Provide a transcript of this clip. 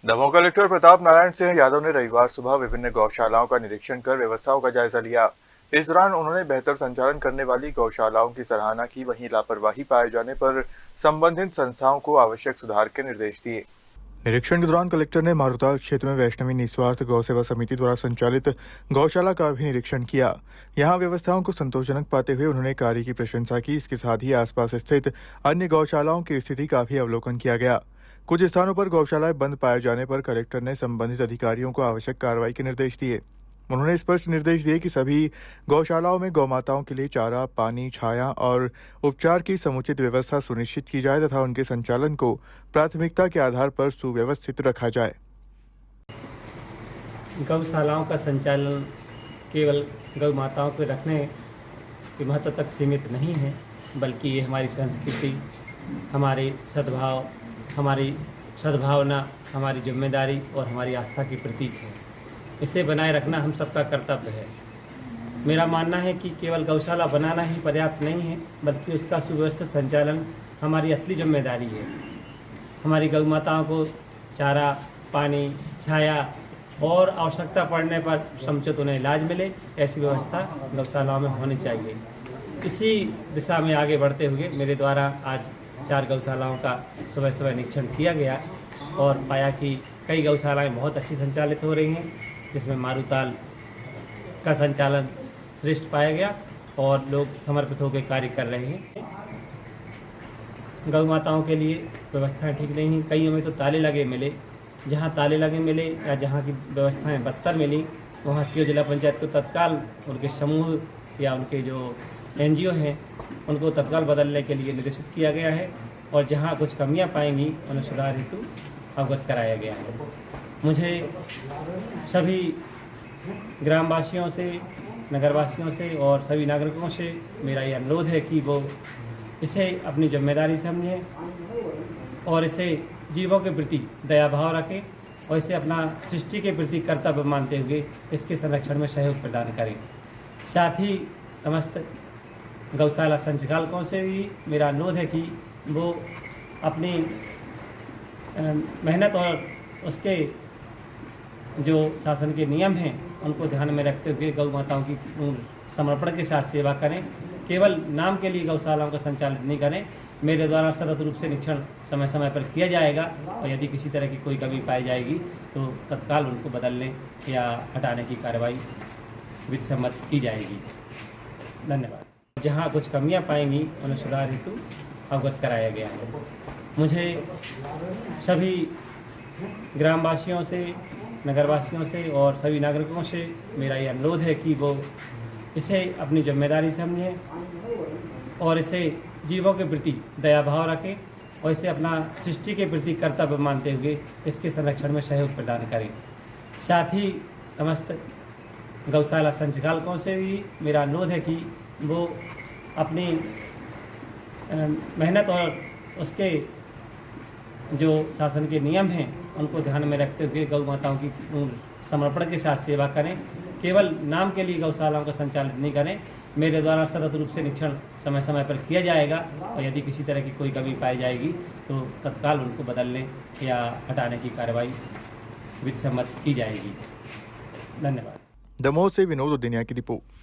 Damoh collector Pratap Narayan Singh Yadav ने रविवार सुबह विभिन्न गौशालाओं का निरीक्षण कर व्यवस्थाओं का जायजा लिया। इस दौरान उन्होंने बेहतर संचालन करने वाली गौशालाओं की सराहना की। वहीं लापरवाही पाए जाने पर संबंधित संस्थाओं को आवश्यक सुधार के निर्देश दिए। निरीक्षण के दौरान कलेक्टर ने मारुताल क्षेत्र में वैष्णवी निस्वार्थ गौ सेवा समिति द्वारा संचालित गौशाला का भी निरीक्षण किया। यहां व्यवस्थाओं को संतोषजनक पाते हुए उन्होंने कार्य की प्रशंसा की। इसके साथ ही आसपास स्थित अन्य गौशालाओं की स्थिति का भी अवलोकन किया गया। कुछ स्थानों पर गौशालाएं बंद पाए जाने पर कलेक्टर ने संबंधित अधिकारियों को आवश्यक कार्रवाई के निर्देश दिए। उन्होंने स्पष्ट निर्देश दिए कि सभी गौशालाओं में गौमाताओं के लिए चारा, पानी, छाया और उपचार की समुचित व्यवस्था सुनिश्चित की जाए तथा उनके संचालन को प्राथमिकता के आधार पर सुव्यवस्थित रखा जाए। गौशालाओं का संचालन केवल गौ माताओं को रखने के महत्व तक सीमित नहीं है, बल्कि ये हमारी संस्कृति, हमारे सद्भाव, हमारी सद्भावना, हमारी जिम्मेदारी और हमारी आस्था की प्रतीक है। इसे बनाए रखना हम सबका कर्तव्य है। मेरा मानना है कि केवल गौशाला बनाना ही पर्याप्त नहीं है, बल्कि उसका सुव्यवस्थित संचालन हमारी असली जिम्मेदारी है। हमारी गौ माताओं को चारा, पानी, छाया और आवश्यकता पड़ने पर समुचित उन्हें इलाज मिले, ऐसी व्यवस्था गौशालाओं में होनी चाहिए। इसी दिशा में आगे बढ़ते हुए मेरे द्वारा आज 4 गौशालाओं का सुबह निरीक्षण किया गया और पाया कि कई गौशालाएं बहुत अच्छी संचालित हो रही हैं, जिसमें मारुताल का संचालन श्रेष्ठ पाया गया और लोग समर्पित होकर कार्य कर रहे हैं। गौ माताओं के लिए व्यवस्थाएं ठीक नहीं हैं। कईयों में तो ताले लगे मिले। जहां ताले लगे मिले या जहां की व्यवस्थाएं बदतर मिली, वहां सीओ जिला पंचायत को तत्काल उनके समूह या उनके जो एनजीओ हैं उनको तत्काल बदलने के लिए निर्देशित किया गया है और जहां कुछ कमियां पाएंगी उन्हें सुधार हेतु अवगत कराया गया है। मुझे सभी ग्रामवासियों से, नगरवासियों से और सभी नागरिकों से मेरा ये अनुरोध है कि वो इसे अपनी जिम्मेदारी समझें और इसे जीवों के प्रति दया भाव रखें और इसे अपना सृष्टि के प्रति कर्तव्य मानते हुए इसके संरक्षण में सहयोग प्रदान करें। साथ ही समस्त गौशाला संचालकों से भी मेरा अनुरोध है कि वो अपनी मेहनत और उसके जो शासन के नियम हैं उनको ध्यान में रखते हुए गौ माताओं की समर्पण के साथ सेवा करें। केवल नाम के लिए गौशालाओं का संचालित नहीं करें। मेरे द्वारा सतत रूप से निरीक्षण समय समय पर किया जाएगा और यदि किसी तरह की कोई कमी पाई जाएगी तो तत्काल उनको बदलने या हटाने की कार्रवाई विधिसम्मत की जाएगी। धन्यवाद। जहां कुछ कमियां पाएंगी उन्हें सुधार हेतु अवगत कराया गया है। मुझे सभी ग्रामवासियों से, नगरवासियों से और सभी नागरिकों से मेरा ये अनुरोध है कि वो इसे अपनी जिम्मेदारी समझें और इसे जीवों के प्रति दया भाव रखें और इसे अपना सृष्टि के प्रति कर्तव्य मानते हुए इसके संरक्षण में सहयोग प्रदान करें। साथ ही समस्त गौशाला संचालकों से भी मेरा अनुरोध है कि वो अपनी मेहनत और उसके जो शासन के नियम हैं उनको ध्यान में रखते हुए गौ माताओं की समर्पण के साथ सेवा करें। केवल नाम के लिए गौशालाओं का संचालित नहीं करें। मेरे द्वारा सतत रूप से निरीक्षण समय समय पर किया जाएगा और यदि किसी तरह की कोई कमी पाई जाएगी तो तत्काल उनको बदलने या हटाने की कार्रवाई विधिसम्मत की जाएगी। धन्यवाद। दमोह से विनोद उद्दिनिया की रिपोर्ट।